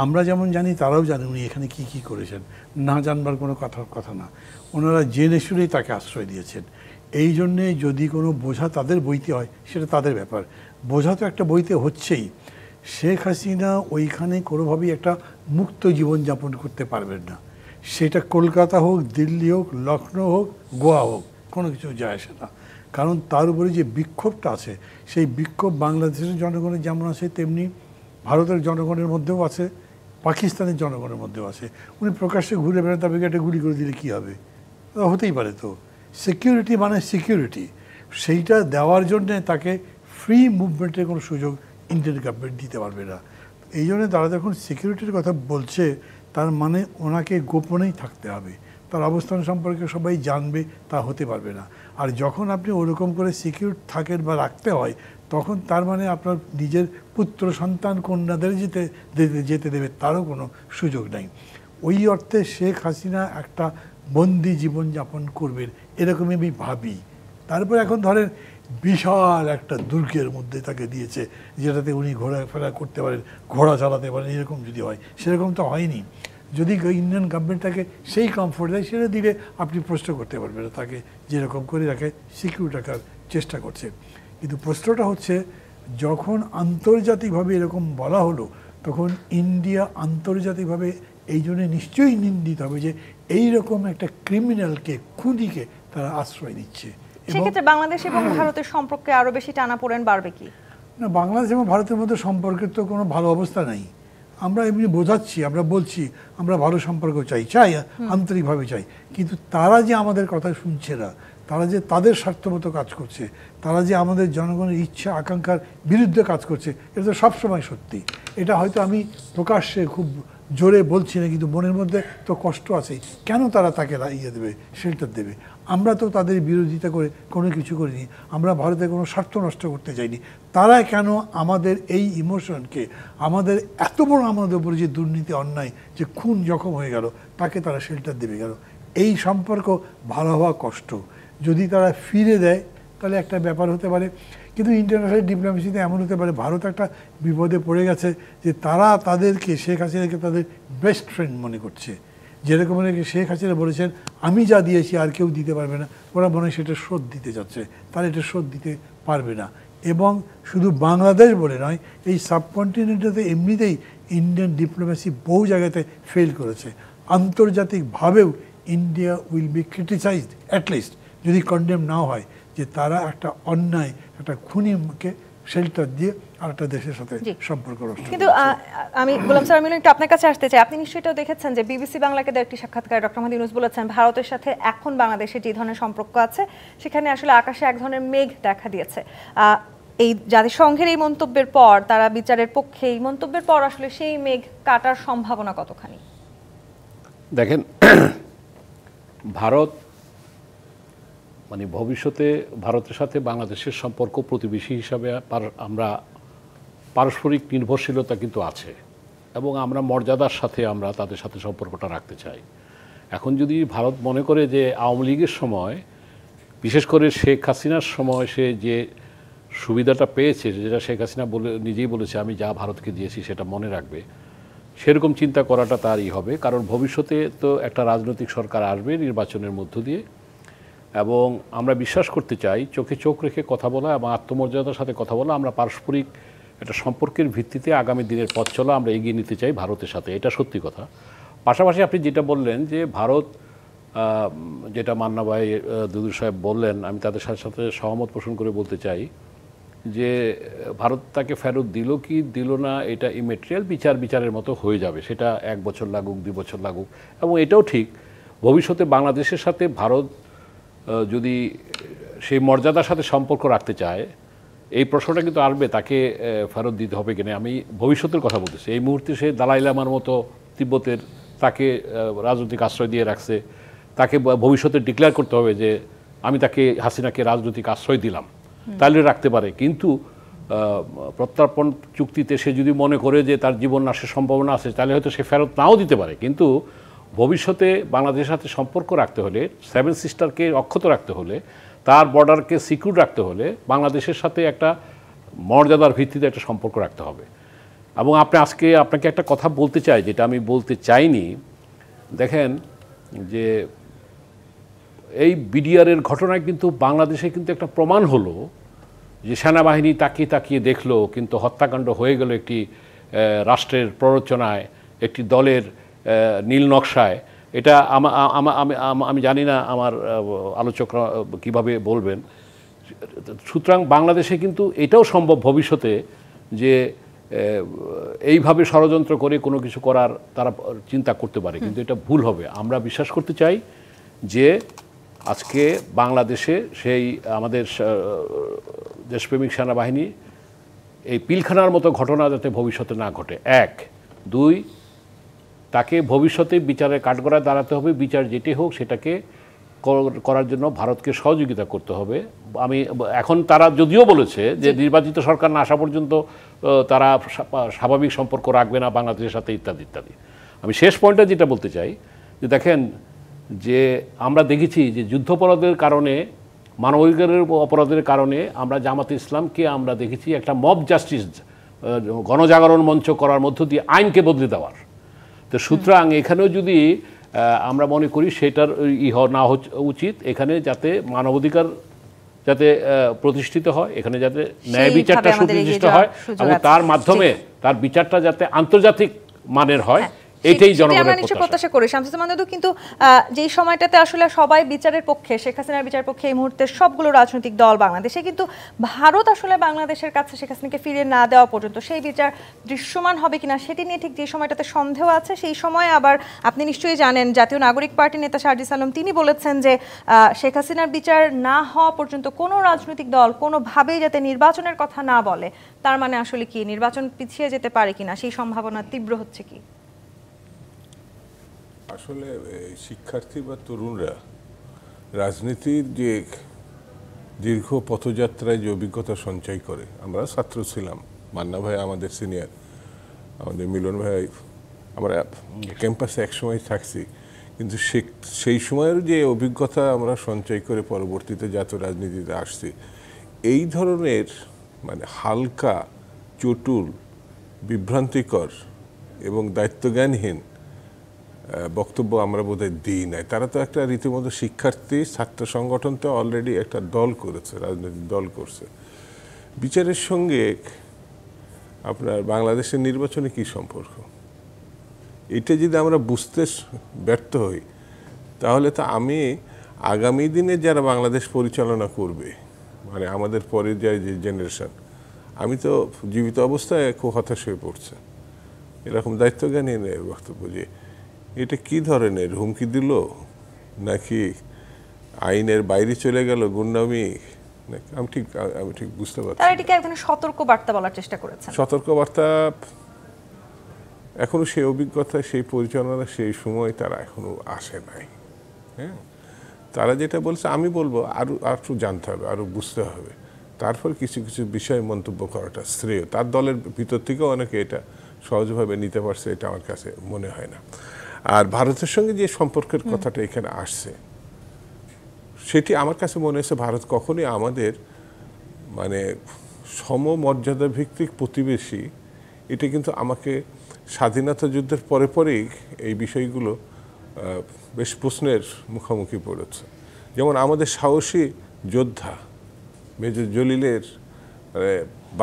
আমরা যেমন জানি তারাও জানি উনি এখানে কি কি করেছেন, না জানবার কোনো কথা না। ওনারা জেনে শুনেই তাকে আশ্রয় দিয়েছেন। এই জন্যে যদি কোনো বোঝা তাদের বইতে হয় সেটা তাদের ব্যাপার, বোঝা তো একটা বইতে হচ্ছেই। শেখ হাসিনা ওইখানে কোনোভাবেই একটা মুক্ত জীবনযাপন করতে পারবেন না। সেটা কলকাতা হোক, দিল্লি হোক, লখনৌ হোক, গোয়া হোক, কোনো কিছু যায় আসে না। কারণ তার উপরে যে বিক্ষোভটা আছে, সেই বিক্ষোভ বাংলাদেশের জনগণের যেমন আছে তেমনি ভারতের জনগণের মধ্যেও আছে, পাকিস্তানের জনগণের মধ্যেও আছে। উনি প্রকাশ্যে ঘুরে বেড়ান, তার একটা গুলি করে দিলে কী হবে? হতেই পারে। তো সিকিউরিটি মানে সিকিউরিটি, সেইটা দেওয়ার জন্যে তাকে ফ্রি মুভমেন্টের কোনো সুযোগ ইন্ডিয়ান গভর্নমেন্ট দিতে পারবে না। এই জন্যে তারা যখন সিকিউরিটির কথা বলছে, তার মানে ওনাকে গোপনেই থাকতে হবে, তার অবস্থান সম্পর্কে সবাই জানবে, তা হতে পারবে না। আর যখন আপনি ওরকম করে সিকিউর থাকেন বা রাখতে হয়, তখন তার মানে আপনার নিজের পুত্র সন্তান কন্যাদের যেতে দেবে তারও কোনো সুযোগ নেই। ওই অর্থে শেখ হাসিনা একটা বন্দি জীবনযাপন করবেন এরকমই আমি ভাবি। তারপর এখন ধরেন বিশাল একটা দুর্গের মধ্যে তাকে দিয়েছে, যেটাতে উনি ঘোরাফেরা করতে পারেন, ঘোড়া চালাতে পারেন, এরকম যদি হয়। সেরকম তো হয়নি। যদি ইন্ডিয়ান গভর্নমেন্ট তাকে সেই কমফোর্ট দেয়, সেটা দিলে আপনি প্রশ্ন করতে পারবেন না তাকে যেরকম করে তাকে সিকিউর রাখার চেষ্টা করছে। কিন্তু প্রশ্নটা হচ্ছে, যখন আন্তর্জাতিকভাবে এরকম বলা হলো, তখন ইন্ডিয়া আন্তর্জাতিকভাবে এই জন্যে নিশ্চয়ই নিন্দিত হবে যে এইরকম একটা ক্রিমিনালকে, খুনিকে তারা আশ্রয় দিচ্ছে। সেক্ষেত্রে বাংলাদেশ এবং ভারতের সম্পর্কে আরো বেশি টানাপোড়েন বাড়বে কি? না, বাংলাদেশ এবং ভারতের মধ্যে সম্পর্কের তো কোনো ভালো অবস্থা নাই। আমরা এমনি বোঝাচ্ছি, আমরা বলছি আমরা ভালো সম্পর্ক চাই, আন্তরিকভাবে চাই, কিন্তু তারা যে আমাদের কথা শুনছে না, তারা যে তাদের স্বার্থমতো কাজ করছে, তারা যে আমাদের জনগণের ইচ্ছা আকাঙ্ক্ষার বিরুদ্ধে কাজ করছে, এটা তো সবসময় সত্যি। এটা হয়তো আমি প্রকাশ্যে খুব জোরে বলছি না, কিন্তু মনের মধ্যে তো কষ্ট আছে। কেন তারা তাকে দেবে, শেল্টার দেবে? আমরা তো তাদের বিরোধিতা করে কোনো কিছু করিনি, আমরা ভারতের কোনো স্বার্থ নষ্ট করতে চাইনি। তারা কেন আমাদের এই ইমোশনকে, আমাদের এত বড় আমাদের উপরে যে দুর্নীতি অন্যায়, যে খুন জখম হয়ে গেল, তাকে তারা শেল্টার দেবে গেল? এই সম্পর্ক ভালো হওয়া কষ্ট। যদি তারা ফিরে দেয় তাহলে একটা ব্যাপার হতে পারে, কিন্তু ইন্টারন্যাশনাল ডিপ্লোমেসিতে এমন হতে পারে ভারত একটা বিপদে পড়ে গেছে যে তারা তাদেরকে, শেখ হাসিনাকে তাদের বেস্ট ফ্রেন্ড মনে করছে। যেরকম শেখ হাসিনা বলেছেন আমি যা দিয়েছি আর কেউ দিতে পারবে না, ওরা মনে হয় সেটা শোধ দিতে যাচ্ছে, তারা এটা শোধ দিতে পারবে না। এবং শুধু বাংলাদেশ বলে নয়, এই সাবকন্টিনেন্টে এমনিতেই ইন্ডিয়ান ডিপ্লোমেসি বহু জায়গাতে ফেল করেছে। আন্তর্জাতিকভাবেও India will be criticised, at least যদি কন্ডেম না হয়, যে তারা একটা অন্যায়, একটা খুনিকে শেল্টার দিয়ে আর একটা দেশের সাথে সম্পর্ক নষ্ট। কিন্তু আমি গোলাম স্যার, আমি একটু আপনার কাছে আসতে চাই। আপনি নিশ্চয়ই এটাও দেখেছেন যে বিবিসি বাংলাকে দেওয়া একটি সাক্ষাৎকারে ডক্টর মোহাম্মদ ইউনূস বলেছেন ভারতের সাথে এখন বাংলাদেশের যে ধরনের সম্পর্ক আছে সেখানে আসলে আকাশে এক ধরনের মেঘ দেখা দিয়েছে। এই জাতিসংঘের এই মন্তব্যের পর, তারা বিচারের পক্ষে এই মন্তব্যের পর আসলে সেই মেঘ কাটার সম্ভাবনা কতখানি? দেখেন, ভারত মানে ভবিষ্যতে ভারতের সাথে বাংলাদেশের সম্পর্ক প্রতিবেশী হিসাবে আমরা পারস্পরিক নির্ভরশীলতা কিন্তু আছে, এবং আমরা মর্যাদার সাথে আমরা তাদের সাথে সম্পর্কটা রাখতে চাই। এখন যদি ভারত মনে করে যে আওয়ামী লীগের সময়, বিশেষ করে শেখ হাসিনার সময় সে যে সুবিধাটা পেয়েছে, যেটা শেখ হাসিনা নিজেই বলেছে আমি যা ভারতকে দিয়েছি সেটা মনে রাখবে, সেরকম চিন্তা করাটা তারই হবে। কারণ ভবিষ্যতে তো একটা রাজনৈতিক সরকার আসবে নির্বাচনের মধ্য দিয়ে, এবং আমরা বিশ্বাস করতে চাই চোখে চোখ রেখে কথা বলা এবং আত্মমর্যাদার সাথে কথা বলা, আমরা পারস্পরিক একটা সম্পর্কের ভিত্তিতে আগামী দিনের পথ চলা আমরা এগিয়ে নিতে চাই ভারতের সাথে, এটা সত্যি কথা। পাশাপাশি আপনি যেটা বললেন যে ভারত, যেটা মান্না ভাই দুদুর সাহেব বললেন, আমি তাদের সাথে সাথে সহমত পোষণ করে বলতে চাই যে ভারত তাকে ফেরত দিল কি দিল না, এটা ইমেটেরিয়াল, বিচারের মতো হয়ে যাবে, সেটা 1 বছর লাগুক 2 বছর লাগুক। এবং এটাও ঠিক, ভবিষ্যতে বাংলাদেশের সাথে ভারত যদি সেই মর্যাদার সাথে সম্পর্ক রাখতে চায়, এই প্রশ্নটা কিন্তু আসবে তাকে ফেরত দিতে হবে কিনা। আমি ভবিষ্যতের কথা বলতেছি, এই মুহূর্তে সে দালাই লামার মতো তিব্বতের, তাকে রাজনৈতিক আশ্রয় দিয়ে রাখছে, তাকে ভবিষ্যতে ডিক্লেয়ার করতে হবে যে আমি তাকে, হাসিনাকে রাজনৈতিক আশ্রয় দিলাম, তাহলে রাখতে পারে। কিন্তু প্রত্যর্পণ চুক্তিতে সে যদি মনে করে যে তার জীবন নাশের সম্ভাবনা আছে, তাহলে হয়তো সে ফেরত নাও দিতে পারে। কিন্তু ভবিষ্যতে বাংলাদেশের সাথে সম্পর্ক রাখতে হলে, 7 সিস্টারকে অক্ষত রাখতে হলে, তার বর্ডারকে সিকিউর রাখতে হলে বাংলাদেশের সাথে একটা মর্যাদার ভিত্তিতে একটা সম্পর্ক রাখতে হবে। এবং আপনাকে একটা কথা বলতে চাই, যেটা আমি বলতে চাইনি। দেখেন যে এই বিডিআরের ঘটনায় কিন্তু বাংলাদেশে কিন্তু একটা প্রমাণ হলো যে সেনাবাহিনী তাকিয়ে তাকিয়ে দেখলো, কিন্তু হত্যাকাণ্ড হয়ে গেল একটি রাষ্ট্রের প্ররোচনায়, একটি দলের নীল নকশায়। এটা আমি জানি না আমার আলোচকরা কিভাবে বলবেন। সুতরাং বাংলাদেশে কিন্তু এটাও সম্ভব ভবিষ্যতে যে এইভাবে ষড়যন্ত্র করে কোনো কিছু করার তারা চিন্তা করতে পারে, কিন্তু এটা ভুল হবে। আমরা বিশ্বাস করতে চাই যে আজকে বাংলাদেশে সেই আমাদের দেশপ্রেমিক সেনাবাহিনী এই পিলখানার মতো ঘটনা যাতে ভবিষ্যতে না ঘটে, 1। 2, তাকে ভবিষ্যতে বিচারের কাঠগড়ায় দাঁড়াতে হবে, বিচার যেটি হোক সেটাকে করার জন্য ভারতকে সহযোগিতা করতে হবে। আমি এখন তারা যদিও বলেছে যে নির্বাচিত সরকার না আসা পর্যন্ত তারা স্বাভাবিক সম্পর্ক রাখবে না বাংলাদেশের সাথে, ইত্যাদি ইত্যাদি। আমি শেষ পয়েন্টে যেটা বলতে চাই যে দেখেন যে আমরা দেখেছি যে যুদ্ধাপরাধের কারণে, মানবাধিকারের অপরাধের কারণে আমরা জামাতে ইসলামকে আমরা দেখেছি একটা মব জাস্টিস, গণজাগরণ মঞ্চ করার মধ্য দিয়ে আইনকে বদলে দেওয়ার। তো সুতরাং এখানেও যদি আমরা মনে করি সেটার না উচিত, এখানে যাতে মানবাধিকার যাতে প্রতিষ্ঠিত হয়, এখানে যাতে ন্যায় বিচারটা সুনির্দিষ্ট হয় এবং তার মাধ্যমে তার বিচারটা যাতে আন্তর্জাতিক মানের হয়, এইটাই আমরা জনগণের নিশ্চয়ই প্রত্যাশা। প্রত্যাশা করি শামসুজ্জামান মাহমুদু, কিন্তু যেই সময়টাতে আসলে সবাই বিচারের পক্ষে, শেখ হাসিনার বিচারের পক্ষে এই মুহূর্তে সবগুলো রাজনৈতিক দল বাংলাদেশে, কিন্তু ভারত আসলে বাংলাদেশের কাছে শেখ হাসিনাকে ফিরিয়ে না দেওয়া পর্যন্ত সেই বিচার দৃশ্যমান হবে কিনা সেটি নিয়ে ঠিক যে সময়টাতে সন্দেহ আছে, সেই সময় আবার আপনি নিশ্চয়ই জানেন জাতীয় নাগরিক পার্টির নেতা সার্জিস আলম তিনি বলেছেন যে শেখ হাসিনার বিচার না হওয়া পর্যন্ত কোনো রাজনৈতিক দল কোনোভাবেই যাতে নির্বাচনের কথা না বলে। তার মানে আসলে কি নির্বাচন পিছিয়ে যেতে পারে কিনা, সেই সম্ভাবনা তীব্র হচ্ছে কি? আসলে শিক্ষার্থী বা তরুণরা রাজনীতির যে দীর্ঘ পথযাত্রায় যে অভিজ্ঞতা সঞ্চয় করে, আমরা ছাত্র ছিলাম, মান্না ভাই আমাদের সিনিয়র, আমাদের মিলন ভাই, আমরা ক্যাম্পাসে একসময় থাকছি, কিন্তু সেই সময়ের যে অভিজ্ঞতা আমরা সঞ্চয় করে পরবর্তীতে জাতীয় রাজনীতিতে আসছি, এই ধরনের মানে হালকা, চটুল, বিভ্রান্তিকর এবং দায়িত্বজ্ঞানহীন বক্তব্য আমরা বোধহয় দিই নাই। তারা তো একটা রীতিমতো শিক্ষার্থী ছাত্র সংগঠন তো অলরেডি একটা দল করেছে, রাজনৈতিক দল করছে। বিচারের সঙ্গে আপনার বাংলাদেশের নির্বাচনে কি সম্পর্ক, এটা যদি আমরা বুঝতে ব্যর্থ হই, তাহলে তো আমি আগামী দিনে যারা বাংলাদেশ পরিচালনা করবে, মানে আমাদের পরে যে জেনারেশন, আমি তো জীবিত অবস্থায় খুব হতাশ হয়ে পড়ছে। এরকম দায়িত্বজ্ঞানী বক্তব্য, যে এটা কি ধরনের হুমকি দিল, নাকি আইনের বাইরে চলে গেল গুন্ডামি, আমি ঠিক বুঝতে পারছি। তারা এটিকে এক ধরনের সতর্ক বার্তা বলার চেষ্টা করেছেন। সতর্ক বার্তা, এখনো সেই অভিজ্ঞতা, সেই পরিচালনা, সেই সময় তারা এখনো আসে নাই। হ্যাঁ, তারা যেটা বলছে আমি বলবো আরো একটু জানতে হবে, আরো বুঝতে হবে, তারপর কিছু কিছু বিষয়ে মন্তব্য করাটা শ্রেয়। তার দলের ভিতর থেকেও অনেকে এটা সহজভাবে নিতে পারছে, এটা আমার কাছে মনে হয় না। আর ভারতের সঙ্গে যে সম্পর্কের কথাটা এখানে আসছে, সেটি আমার কাছে মনে হয়েছে ভারত কখনোই আমাদের মানে সমমর্যাদা ভিত্তিক প্রতিবেশী, এটা কিন্তু আমাকে স্বাধীনতা যুদ্ধের পরে পরেই এই বিষয়গুলো বেশ প্রশ্নের মুখোমুখি পড়েছে। যেমন আমাদের সাহসী যোদ্ধা মেজর জলিলের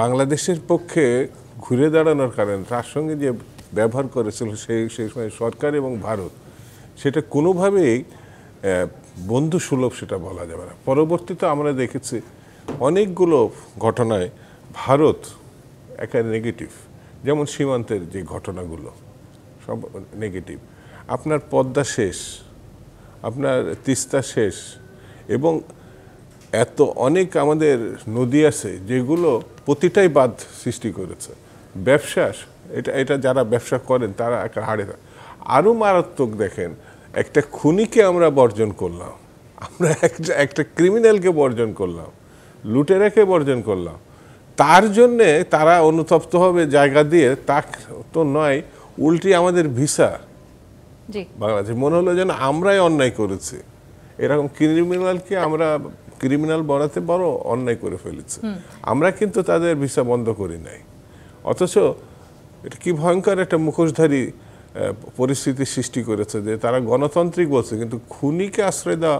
বাংলাদেশের পক্ষে ঘুরে দাঁড়ানোর কারণে তার সঙ্গে যে ব্যবহার করেছিল সেই সময় সরকার এবং ভারত, সেটা কোনোভাবেই বন্ধু সুলভ সেটা বলা যাবে না। পরবর্তীতে আমরা দেখেছি অনেকগুলো ঘটনায় ভারত একেবারে নেগেটিভ, যেমন সীমান্তের যে ঘটনাগুলো সব নেগেটিভ। আপনার পদ্মা শেষ, আপনার তিস্তা শেষ, এবং এত অনেক আমাদের নদী আছে যেগুলো প্রতিটাই বাঁধ সৃষ্টি করেছে। ব্যবসা, এটা যারা ব্যবসা করেন তারা একটা হাড়ে। আরও মারাত্মক দেখেন, একটা খুনিকে আমরা বর্জন করলাম, আমরা একটা ক্রিমিনালকে বর্জন করলাম, লুটেরাকে বর্জন করলাম, তার জন্যে তারা অনুতপ্ত হবে জায়গা দিয়ে, তা তো নয়, উল্টি আমাদের ভিসা বাংলাদেশ মনে হলো যেন আমরাই অন্যায় করেছি। এরকম ক্রিমিনালকে আমরা ক্রিমিনাল বলাতে বড় অন্যায় করে ফেলেছে। আমরা কিন্তু তাদের ভিসা বন্ধ করি নাই, অথচ এটা কি ভয়ঙ্কর একটা মুখোশধারী পরিস্থিতি সৃষ্টি করেছে যে তারা গণতান্ত্রিক বলছে, কিন্তু খুনিকে আশ্রয় দেওয়া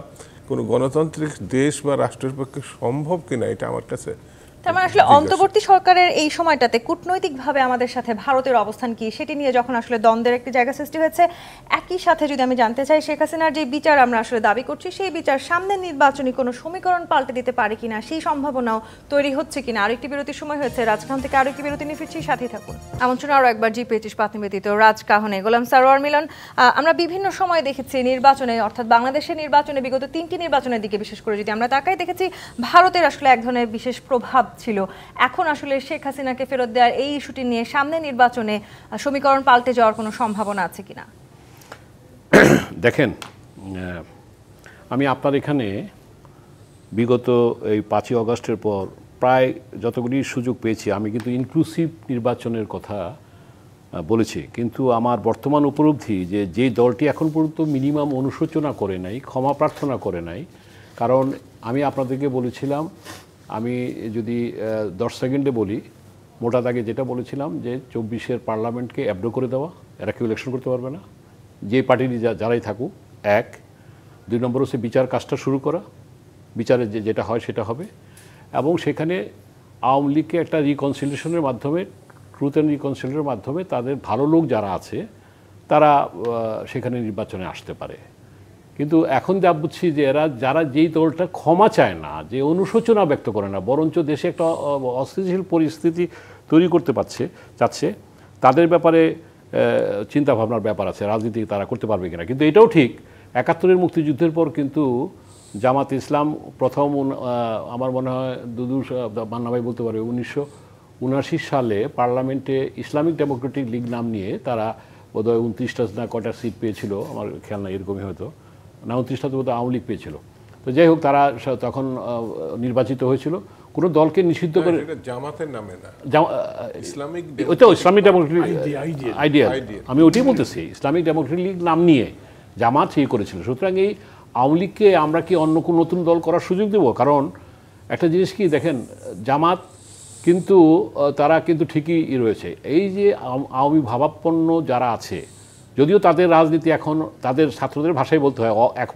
কোনো গণতান্ত্রিক দেশ বা রাষ্ট্রের পক্ষে সম্ভব কিনা, এটা আমার কাছে। তার মানে আসলে অন্তর্বর্তী সরকারের এই সময়টাতে কূটনৈতিকভাবে আমাদের সাথে ভারতের অবস্থান কি, সেটি নিয়ে যখন আসলে দ্বন্দ্বের একটি জায়গা সৃষ্টি হয়েছে। একই সাথে যদি আমি জানতে চাই, শেখ হাসিনার যে বিচার আমরা আসলে দাবি করছি, সেই বিচার সামনে নির্বাচনী কোনো সমীকরণ পাল্টে দিতে পারে কিনা, সেই সম্ভাবনাও তৈরি হচ্ছে কিনা। আরেকটি বিরতির সময় হয়েছে, রাজকাহন থেকে আরেকটি বিরতি নিয়ে ফিরছি, সাথেই থাকুন। আমন্ত্রণ আরও একবার জি25 পাত নিবেদিত রাজকাহনে। গোলাম সারোয়ার মিলন, আমরা বিভিন্ন সময় দেখেছি নির্বাচনে, অর্থাৎ বাংলাদেশের নির্বাচনে, বিগত 3টি নির্বাচনের দিকে বিশেষ করে যদি আমরা তাকাই, দেখেছি ভারতের আসলে এক ধরনের বিশেষ প্রভাব ছিল। এখন আসলে শেখ হাসিনাকে ফেরত দেওয়ার এই ইস্যুটি নিয়ে সামনে নির্বাচনে সমীকরণ পাল্টে যাওয়ার কোনো সম্ভাবনা আছে কিনা? দেখেন, আমি আপনার এখানে বিগত এই 5ই আগস্টের পর প্রায় যতগুলি সুযোগ পেয়েছি, আমি কিন্তু ইনক্লুসিভ নির্বাচনের কথা বলেছি, কিন্তু আমার বর্তমান উপলব্ধি যে দলটি এখন পর্যন্ত মিনিমাম অনুশোচনা করে নাই, ক্ষমা প্রার্থনা করে নাই। কারণ আমি আপনাদেরকে বলেছিলাম, আমি যদি 10 সেকেন্ডে বলি, মোটা দাগে যেটা বলেছিলাম যে 24-এর পার্লামেন্টকে অ্যাব্রো করে দেওয়া, এরা কেউ ইলেকশন করতে পারবে না, যে পার্টির যারাই থাকুক। 1, 2 নম্বর হচ্ছে বিচার কাজটা শুরু করা, বিচারে যেটা হয় সেটা হবে, এবং সেখানে আওয়ামী লীগকে একটা রিকনসিলিয়েশনের মাধ্যমে, ট্রুথ অ্যান্ড রিকনসিলিয়েশনের মাধ্যমে তাদের ভালো লোক যারা আছে তারা সেখানে নির্বাচনে আসতে পারে। কিন্তু এখন যা বুঝছি যে যারা যেই দলটা ক্ষমা চায় না, যে অনুশোচনা ব্যক্ত করে না, বরঞ্চ দেশে একটা অস্থিতিশীল পরিস্থিতি তৈরি করতে চাচ্ছে, তাদের ব্যাপারে চিন্তাভাবনার ব্যাপার আছে, রাজনীতি তারা করতে পারবে কিনা। কিন্তু এটাও ঠিক, ৭১-এর মুক্তিযুদ্ধের পর কিন্তু জামাত ইসলাম প্রথম, আমার মনে হয় মান্না ভাই বলতে পারবে, 1979 সালে পার্লামেন্টে ইসলামিক ডেমোক্রেটিক লীগ নাম নিয়ে তারা বোধহয় 29টা না কটা সিট পেয়েছিল, আমার খেয়াল না, এরকমই হয়তো না, 29টা তো বোধহয় আওয়ামী লীগ পেয়েছিল। তো যাই হোক, তারা তখন নির্বাচিত হয়েছিল। কোনো দলকে নিষিদ্ধ করে, জামাতের নামে না, ইসলামিক ডেমোক্রেটিক আইডিয়াল, আমি ওটাই বলতেছি, ইসলামিক ডেমোক্রেটিক লীগ নাম নিয়ে জামাত সেই করেছিল। সুতরাং এই আওয়ামী লীগকে আমরা কি অন্য কোনো নতুন দল করার সুযোগ দেব? কারণ একটা জিনিস কি দেখেন, জামাত কিন্তু তারা কিন্তু ঠিকই রয়েছে। এই যে আওয়ামী ভাবাপন্ন যারা আছে, যদিও তাদের রাজনীতি এখন তাদের ছাত্রদের ভাষায় বলতে হয়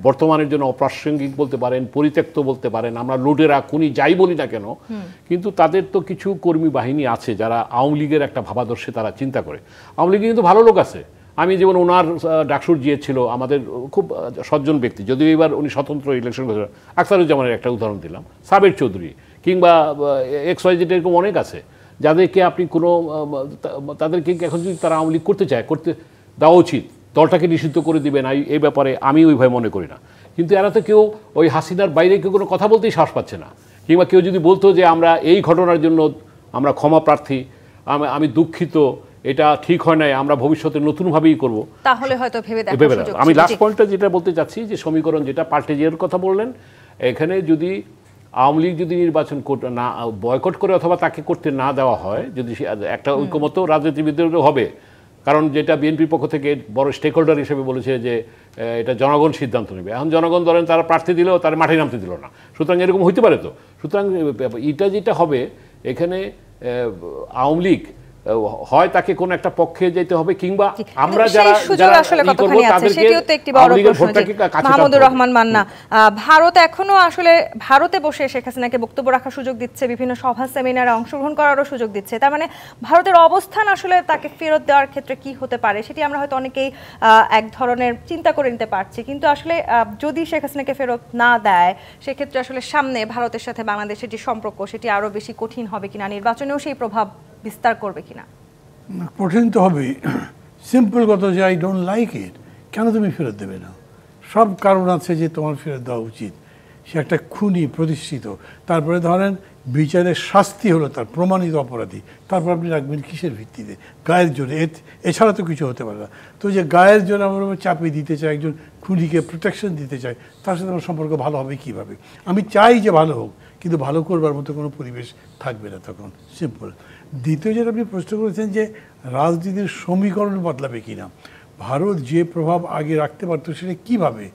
বর্তমানের জন্য অপ্রাসঙ্গিক বলতে পারেন, পরিত্যক্ত বলতে পারেন, আমরা লুটেরা খুনি যাই বলি না কেন, কিন্তু তাদের তো কিছু কর্মী বাহিনী আছে যারা আওয়ামী লীগের একটা ভাবাদর্শে তারা চিন্তা করে। আওয়ামী লীগে কিন্তু ভালো লোক আছে। আমি যেমন ওনার ডাকসুর জিয়ে ছিল, আমাদের খুব সজ্জন ব্যক্তি, যদিও এবার উনি স্বতন্ত্র ইলেকশন করেছেন, আখতারুজ্জামানের একটা উদাহরণ দিলাম, সাবের চৌধুরী কিংবা XYZ এরকম অনেক আছে যাদেরকে আপনি কোনো তাদেরকে এখন যদি তারা আওয়ামী লীগ করতে চায়, করতে দেওয়া উচিত, দলটাকে নিষিদ্ধ করে দিবেন এই ব্যাপারে আমি ওইভাবে মনে করি না। কিন্তু এরা তো কেউ ওই হাসিনার বাইরে কেউ কোনো কথা বলতেই সাহস পাচ্ছে না। কিংবা কেউ যদি বলতো যে আমরা এই ঘটনার জন্য আমরা ক্ষমা প্রার্থী, আমি দুঃখিত, এটা ঠিক হয় নাই, আমরা ভবিষ্যতে নতুনভাবেই করব, তাহলে হয়তো ভেবে দেখা। আমি লাস্ট পয়েন্টটা যেটা বলতে চাচ্ছি, যে সমীকরণ যেটা পাল্টে যাওয়ার কথা বললেন, এখানে যদি আওয়ামী লীগ যদি নির্বাচন না বয়কট করে অথবা তাকে করতে না দেওয়া হয়, যদি একটা ঐক্যমত রাজনীতিবিদদের হবে, কারণ যেটা বিএনপির পক্ষ থেকে বড় স্টেক হোল্ডার হিসেবে বলেছে যে এটা জনগণ সিদ্ধান্ত নেবে। এখন জনগণ ধরেন তারা প্রার্থী দিলেও তারা মাঠে নামতে দিল না, সুতরাং এরকম হইতে পারে। তো সুতরাং এটা যেটা হবে, এখানে আওয়ামী লীগ হয় তাকে কোন একটা পক্ষে যেতে হবে, কিংবা আমরা যারা মাহমুদুর রহমান মান্না, ভারত এখনো আসলে ভারতে বসে শেখ হাসিনাকে বক্তব্য রাখার সুযোগ দিচ্ছে, বিভিন্ন সভা সেমিনারে অংশগ্রহণ করারও সুযোগ দিচ্ছে। তার মানে ভারতের অবস্থান আসলে তাকে ফেরত দেওয়ার ক্ষেত্রে কি হতে পারে, সেটি আমরা হয়তো অনেকেই এক ধরনের চিন্তা করে নিতে পারছি। কিন্তু আসলে যদি শেখ হাসিনাকে ফেরত না দেয়, সেক্ষেত্রে আসলে সামনে ভারতের সাথে বাংলাদেশের যে সম্পর্ক সেটি আরো বেশি কঠিন হবে কিনা, নির্বাচনেও সেই প্রভাব বিস্তার করবে কিনা? কঠিন তো হবেই। সিম্পল কথা যে আই ডোন্ট লাইক ইট, কেন তুমি ফেরত দেবে না? সব কারণ আছে যে তোমার ফেরত দেওয়া উচিত। সে একটা খুনি প্রতিষ্ঠিত, তারপরে ধরেন বিচারের শাস্তি হলো তার প্রমাণিত অপরাধী, তারপর আপনি রাখবেন কিসের ভিত্তিতে? গায়ের জোরে, এছাড়া তো কিছু হতে পারে না। তো যে গায়ের জোরে আমরা চাপিয়ে দিতে চাই, একজন খুনিকে প্রোটেকশন দিতে চাই, তার সাথে আমার সম্পর্ক ভালো হবে কীভাবে? আমি চাই যে ভালো হোক, কিন্তু ভালো করবার মতো কোনো পরিবেশ থাকবে না তখন। সিম্পল। দ্বিতীয় যেটা আপনি প্রশ্ন করেছেন যে রাজনীতির সমীকরণ বদলাবে কিনা, ভারত যে প্রভাব আগে রাখতে পারতো সেটা কীভাবে?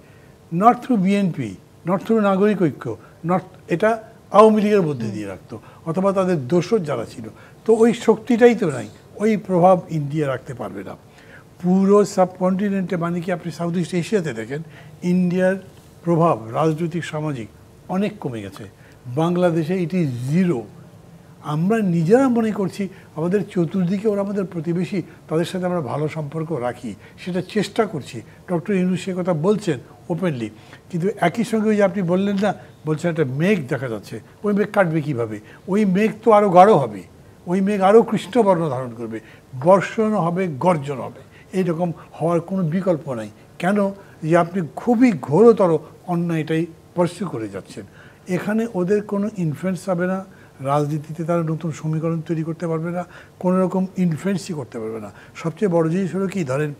Not through BNP, not through নাগরিক ঐক্য, নট এটা আওয়ামী লীগের মধ্যে দিয়ে রাখতো, অথবা তাদের দোসর যারা ছিল। তো ওই শক্তিটাই তো নাই, ওই প্রভাব ইন্ডিয়া রাখতে পারবে না। পুরো সাবকন্টিনেন্টে, মানে কি আপনি সাউথ ইস্ট এশিয়াতে দেখেন, ইন্ডিয়ার প্রভাব রাজনৈতিক সামাজিক অনেক কমে গেছে। বাংলাদেশে এটি জিরো। আমরা নিজেরা মনে করছি আমাদের চতুর্দিকে ওরা আমাদের প্রতিবেশী, তাদের সাথে আমরা ভালো সম্পর্ক রাখি, সেটা চেষ্টা করছি। ডক্টর ইউনূস সে কথা বলছেন ওপেনলি, কিন্তু একই সঙ্গে ওই যে আপনি বললেন না, বলছেন একটা মেঘ দেখা যাচ্ছে, ওই মেঘ কাটবে কীভাবে? ওই মেঘ তো আরও গাঢ় হবে, ওই মেঘ আরও কৃষ্ণবর্ণ ধারণ করবে, বর্ষণ হবে, গর্জন হবে, এইরকম হওয়ার কোনো বিকল্প নাই। কেন? যে আপনি খুবই ঘোরতর অন্যায়টাই পার্সিউ করে যাচ্ছেন। এখানে ওদের কোনো ইনফ্লুয়েন্স হবে না, রাজনীতিতে তারা নতুন সমীকরণ তৈরি করতে পারবে না, কোনো রকম ইনফ্লুয়েন্সই করতে পারবে না। সবচেয়ে বড় জিনিস হলো কি, ধরেন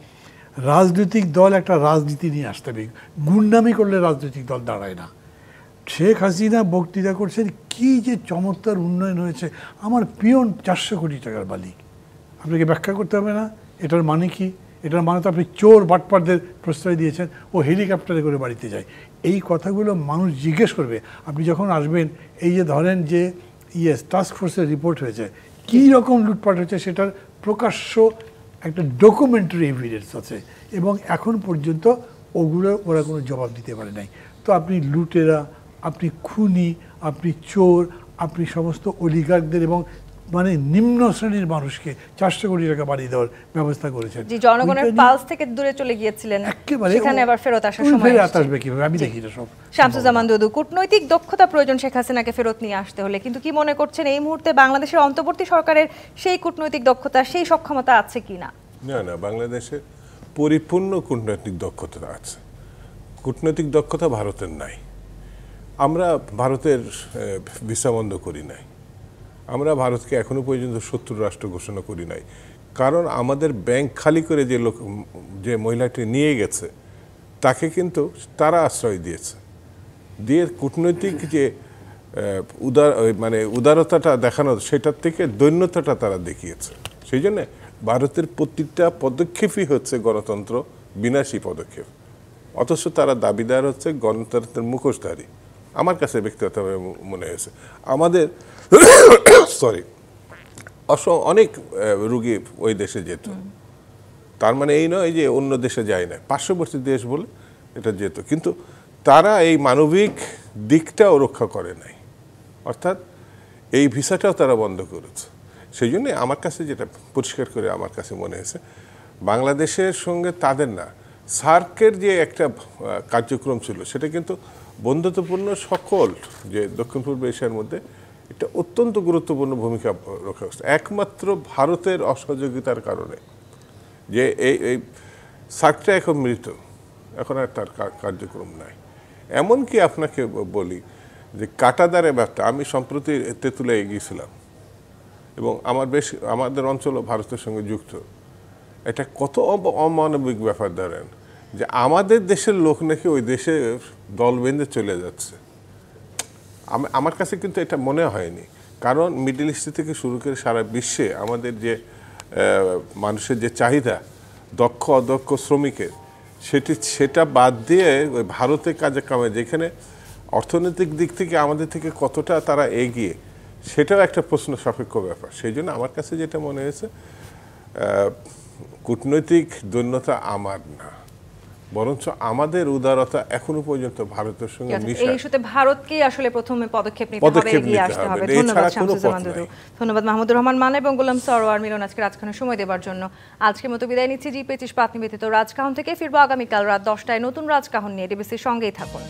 রাজনৈতিক দল একটা রাজনীতি নিয়ে আসতে হবে, গুন্ডামি করলে রাজনৈতিক দল দাঁড়ায় না। শেখ হাসিনা বক্তৃতা করছেন, কি যে চমৎকার উন্নয়ন হয়েছে, আমার পিয়ন 400 কোটি টাকার মালিক। আপনাকে ব্যাখ্যা করতে হবে না এটার মানে কি। এটার মানে তো আপনি চোর বাটপারদের প্রশ্রয় দিয়েছেন, ও হেলিকপ্টারে করে বাড়িতে যায়। এই কথাগুলো মানুষ জিজ্ঞেস করবে আপনি যখন আসবেন। এই যে ধরেন যে টাস্ক ফোর্সের রিপোর্ট হয়েছে, কী রকম লুটপাট হয়েছে সেটার প্রকাশ্য একটা ডকুমেন্টারি এভিডেন্স আছে, এবং এখন পর্যন্ত ওরা কোনো জবাব দিতে পারে নাই। তো আপনি লুটেরা, আপনি খুনি, আপনি চোর, আপনি সমস্ত অলিগার্কদের এবং মানে নিম্ন শ্রেণীর মানুষকে 400 কোটি টাকা বাড়িয়ে দেওয়ার ব্যবস্থা করেছেন। জি, জনগণের পালস থেকে দূরে চলে গিয়েছিলেন, একেবারে সেখানে আবার ফেরত আসার সময় আসবে কিভাবে আমি দেখি না সব। শামসুজ্জামান দুদু, কূটনৈতিক দক্ষতা প্রয়োজন শেখ হাসিনাকে ফেরত নিয়ে আসতে হলে, কিন্তু কি মনে করছেন এই মুহূর্তে বাংলাদেশের অন্তর্বর্তী সরকারের সেই কূটনৈতিক দক্ষতা, সেই সক্ষমতা আছে কিনা? না, বাংলাদেশে পরিপূর্ণ কূটনৈতিক দক্ষতা আছে। কূটনৈতিক দক্ষতা ভারতের নাই। আমরা ভারতের ভিসা বন্ধ করি নাই, আমরা ভারতকে এখনো পর্যন্ত শত্রু রাষ্ট্র ঘোষণা করি নাই, কারণ আমাদের ব্যাংক খালি করে যে মহিলাটি নিয়ে গেছে তাকে কিন্তু তারা আশ্রয় দিয়েছে, দিয়ে কূটনৈতিক যে উদারতাটা দেখানো সেটার থেকে দৈন্যতাটা তারা দেখিয়েছে। সেই জন্য ভারতের প্রতিটা পদক্ষেপই হচ্ছে গণতন্ত্র বিনাশী পদক্ষেপ, অথচ তারা দাবিদার হচ্ছে গণতন্ত্রের মুখোশধারী। আমার কাছে ব্যক্তিগতভাবে মনে হয়েছে আমাদের অনেক রুগী ওই দেশে যেত, তার মানে এই নয় যে অন্য দেশে যায় না, পার্শ্ববর্তী দেশ বলে এটা যেত, কিন্তু তারা এই মানবিক দিকটাও রক্ষা করে নাই, অর্থাৎ এই ভিসাটাও তারা বন্ধ করেছে। সেই জন্যে আমার কাছে যেটা পরিষ্কার করে আমার কাছে মনে হয়েছে বাংলাদেশের সঙ্গে তাদের না, সার্কের যে একটা কার্যক্রম ছিল সেটা কিন্তু বন্ধুত্বপূর্ণ সকল যে দক্ষিণ পূর্ব এশিয়ার মধ্যে এটা অত্যন্ত গুরুত্বপূর্ণ ভূমিকা রক্ষা করছে। একমাত্র ভারতের অসহযোগিতার কারণে যে এই সার্কটা এখন মৃত, এখন আর তার কার্যক্রম নাই। এমনকি আপনাকে বলি যে কাটাদারে ব্যাপারটা, আমি সম্প্রতি তেঁতুলিয়ায় গিয়েছিলাম এবং আমাদের অঞ্চলও ভারতের সঙ্গে যুক্ত। এটা কত অমানবিক ব্যাপার ধরেন যে আমাদের দেশের লোক নাকি ওই দেশে দল বেঁধে চলে যাচ্ছে। আমার কাছে কিন্তু এটা মনে হয়নি, কারণ মিডল ইস্ট থেকে শুরু করে সারা বিশ্বে আমাদের যে মানুষের যে চাহিদা দক্ষ অদক্ষ শ্রমিকের, সেটা বাদ দিয়ে ওই ভারতের কাজে কামে যেখানে অর্থনৈতিক দিক থেকে আমাদের থেকে কতটা তারা এগিয়ে, সেটাও একটা প্রশ্ন সাপেক্ষ ব্যাপার। সেই জন্য আমার কাছে যেটা মনে হয়েছে কূটনৈতিক দৈন্যতা আমার না, বরঞ্চ আমাদের উদারতা এখনো পর্যন্ত ভারতের সঙ্গে মিশে। এই ইস্যুতে ভারতকেই আসলে প্রথমে পদক্ষেপ নিতে হবে, এগিয়ে আসতে হবে। ধন্যবাদ শামসুজ্জামান দুদু, ধন্যবাদ মাহমুদুর রহমান মান এবং গোলাম সরোয়ার মিলন আজকে রাজকাহনে সময় দেওয়ার জন্য। আজকের মতো বিদায় নিচ্ছি। জি25 পাত নিবেদিত রাজকাহন থেকে ফিরবো আগামীকাল রাত 10টায় নতুন রাজকাহন নিয়ে। ডিবিসির সঙ্গেই থাকুন।